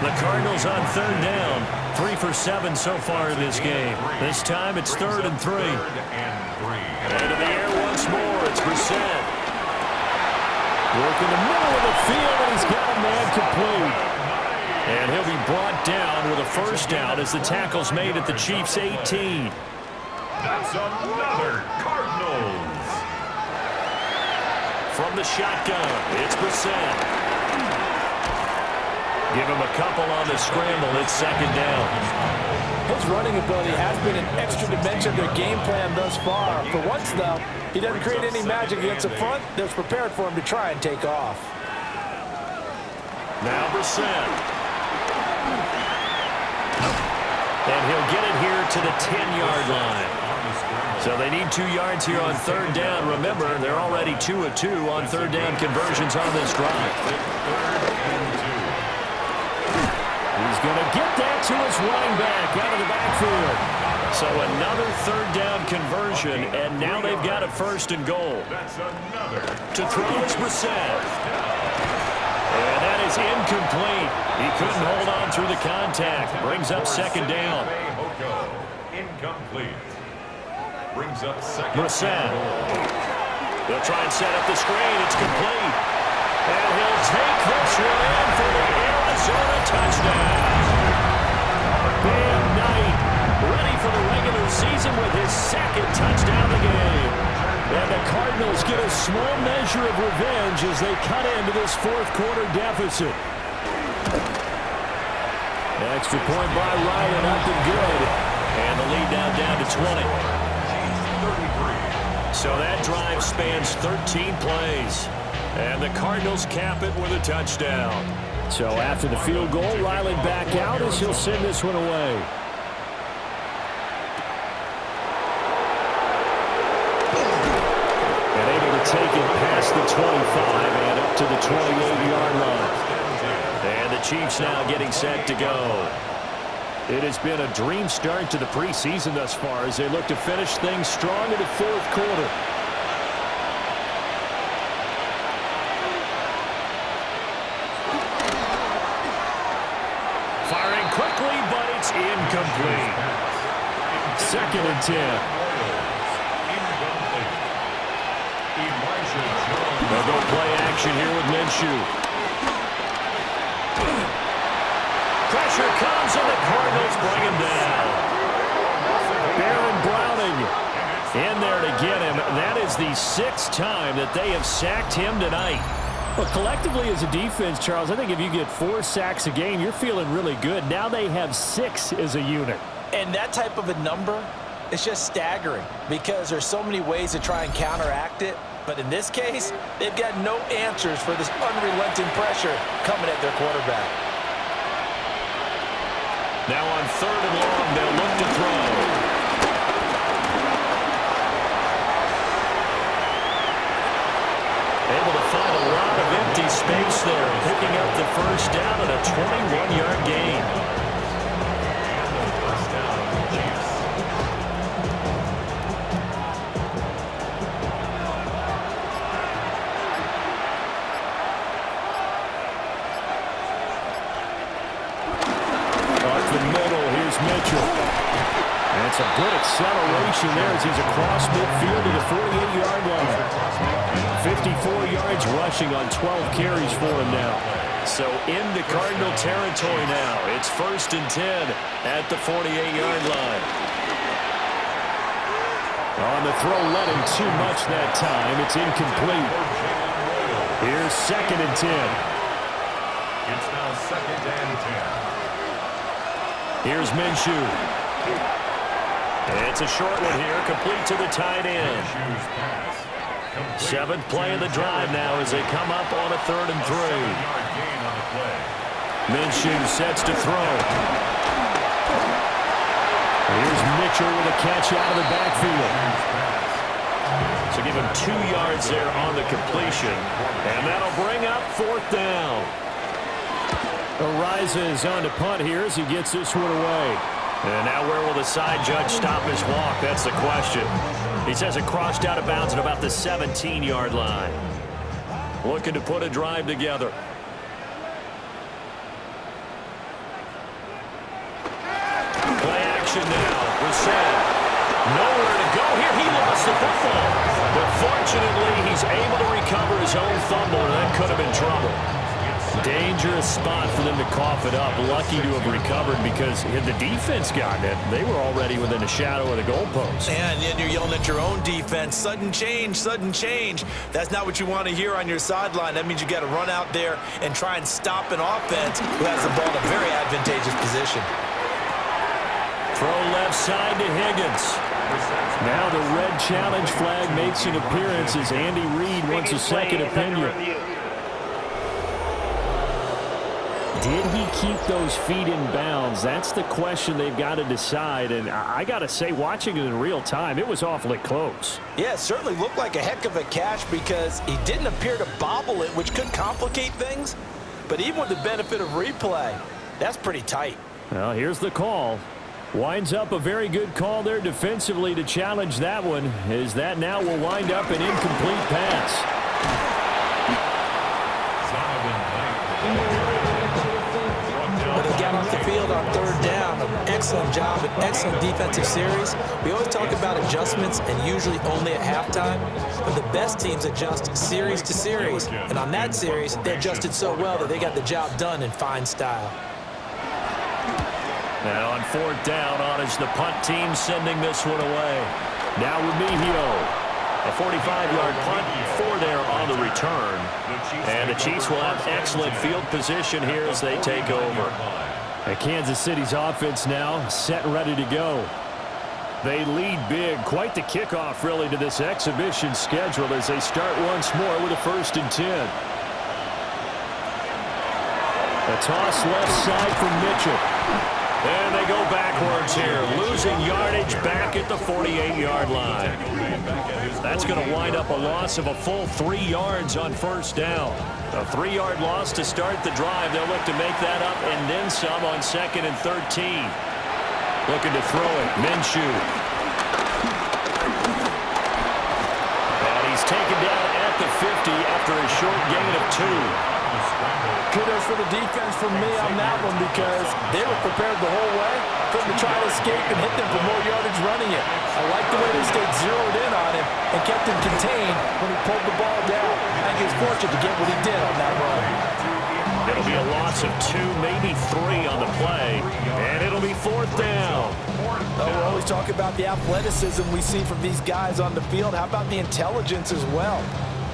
The Cardinals on third down. 3 for 7 so far in this game. This time it's 3rd and 3. Into the air once more. It's Brissett. Working the middle of the field, and he's got a man complete. And he'll be brought down with a first down as the tackle's made at the Chiefs' 18. That's another Cardinals. From the shotgun, it's Brissett. Give him a couple on the scramble. It's second down. His running ability has been an extra dimension of their game plan thus far. For once, though, he doesn't create any magic against the front that's prepared for him to try and take off. Now Brissett. And he'll get it here to the 10-yard line. So they need 2 yards here on third down. Remember, they're already 2 of 2 on third down conversions on this drive. He's going to get that to his running back out of the backfield. So another third down conversion, and now they've got a 1st and goal. That's another. To throw is Brissett. And that is incomplete. He couldn't hold on through the contact. Brings up second down. Incomplete. Brings up second. Brissett. They'll try and set up the screen. It's complete. And he'll take this one in for the Arizona touchdown. Bam Knight ready for the regular season with his 2nd touchdown of the game. And the Cardinals get a small measure of revenge as they cut into this 4th quarter deficit. Extra point by Ryan, up and good. And the lead now down to 20. So that drive spans 13 plays. And the Cardinals cap it with a touchdown. So after the field goal, Riley back out as he'll send this one away. And able to take it past the 25 and up to the 28-yard line. And the Chiefs now getting set to go. It has been a dream start to the preseason thus far as they look to finish things strong in the 4th quarter. Firing quickly, but it's incomplete. 2nd and 10. They'll go play action here with Minshew. Pressure comes, and the Cardinals bring him down. Baron Browning in there to get him. That is the 6th time that they have sacked him tonight. Well, collectively as a defense, Charles, I think if you get 4 sacks a game, you're feeling really good. Now they have 6 as a unit. And that type of a number is just staggering because there's so many ways to try and counteract it. But in this case, they've got no answers for this unrelenting pressure coming at their quarterback. Now on 3rd and long, they'll look to throw. Able to find a lot of empty space there, picking up the first down and a 21-yard gain. First down, Chiefs. Up the middle, here's Mitchell. some good acceleration there as he's across midfield to the 48-yard line. 54 yards rushing on 12 carries for him now. So into Cardinal territory now. It's 1st and 10 at the 48-yard line. On the throw, led him too much that time. It's incomplete. Here's 2nd and 10. It's now 2nd and 10. Here's Minshew. It's a short one here, complete to the tight end. 7th play of the drive now as they come up on a 3rd and 3. Minshew sets to throw. Here's Mitchell with a catch out of the backfield. So give him 2 yards there on the completion. And that'll bring up 4th down. Ariza is on to punt here as he gets this one away. And now where will the side judge stop his walk? That's the question. He says it crossed out of bounds at about the 17-yard line. Looking to put a drive together. Play action now. Brissett. Nowhere to go here. He lost the football. But fortunately, he's able to recover his own fumble, and that could have been trouble. Dangerous spot for them to cough it up. Lucky to have recovered because had the defense gotten it, they were already within a shadow of the goalpost. And then you're yelling at your own defense. Sudden change, sudden change. That's not what you want to hear on your sideline. That means you got to run out there and try and stop an offense who has the ball in a very advantageous position. Throw left side to Higgins. Now the red challenge flag makes an appearance as Andy Reid wants a second opinion. Did he keep those feet in bounds? That's the question they've got to decide. And I got to say, watching it in real time, it was awfully close. Yeah, it certainly looked like a heck of a catch because he didn't appear to bobble it, which could complicate things. But even with the benefit of replay, that's pretty tight. Well, here's the call. Winds up a very good call there defensively to challenge that one, as that now will wind up an incomplete pass. Got off the field on 3rd down. An excellent job, an excellent defensive series. We always talk about adjustments and usually only at halftime, but the best teams adjust series to series. And on that series, they adjusted so well that they got the job done in fine style. Now on 4th down, on is the punt team sending this one away. Now Remigio. A 45-yard punt, 4 there on the return. And the Chiefs will have excellent field position here as they take over. And Kansas City's offense now set and ready to go. They lead big. Quite the kickoff, really, to this exhibition schedule as they start once more with a 1st and 10. A toss left side from Mitchell. And they go backwards here, losing yardage back at the 48-yard line. That's going to wind up a loss of a full 3 yards on 1st down. A 3-yard loss to start the drive. They'll look to make that up and then some on 2nd and 13. Looking to throw it, Minshew. And he's taken down at the 50 after a short gain of 2. Kudos for the defense from me on that one because they were prepared the whole way for him to try to escape and hit them for more yardage running it. I like the way they stayed zeroed in on him and kept him contained when he pulled the ball down. I think he was fortunate to get what he did on that run. It'll be a loss of 2, maybe 3 on the play, and it'll be 4th down. We're always talking about the athleticism we see from these guys on the field. How about the intelligence as well?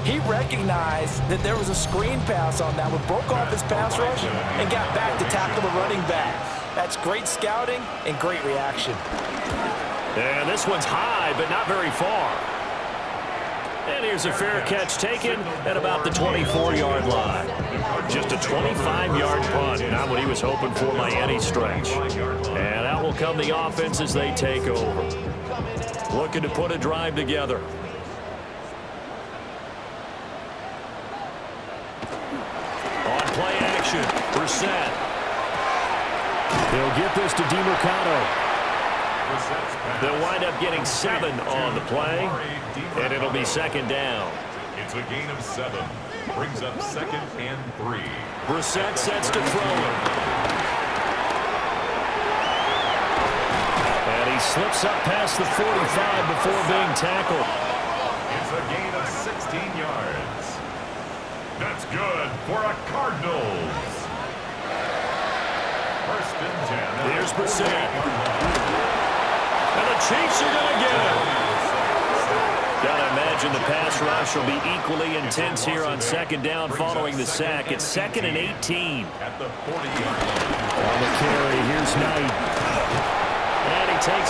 He recognized that there was a screen pass on that one, broke off his pass rush, and got back to tackle the running back. That's great scouting and great reaction. And this one's high, but not very far. And here's a fair catch taken at about the 24-yard line. Just a 25-yard punt, not what he was hoping for by any stretch. And out will come the offense as they take over. Looking to put a drive together. Play action, Brissett. They'll get this to DeMercado. They'll wind up getting 7 on the play, and it'll be 2nd down. It's a gain of 7. Brings up 2nd and 3. Brissett sets to throw it. And he Slips up past the 45 before being tackled. It's a gain of 16 yards. That's good for a Cardinals. First and 10. Here's Brissett. And the Chiefs are going to get him. Gotta imagine the pass rush will be equally intense here on second down following the sack. It's 2nd and 18. At the 40-yard line. On the carry, here's Knight. And he takes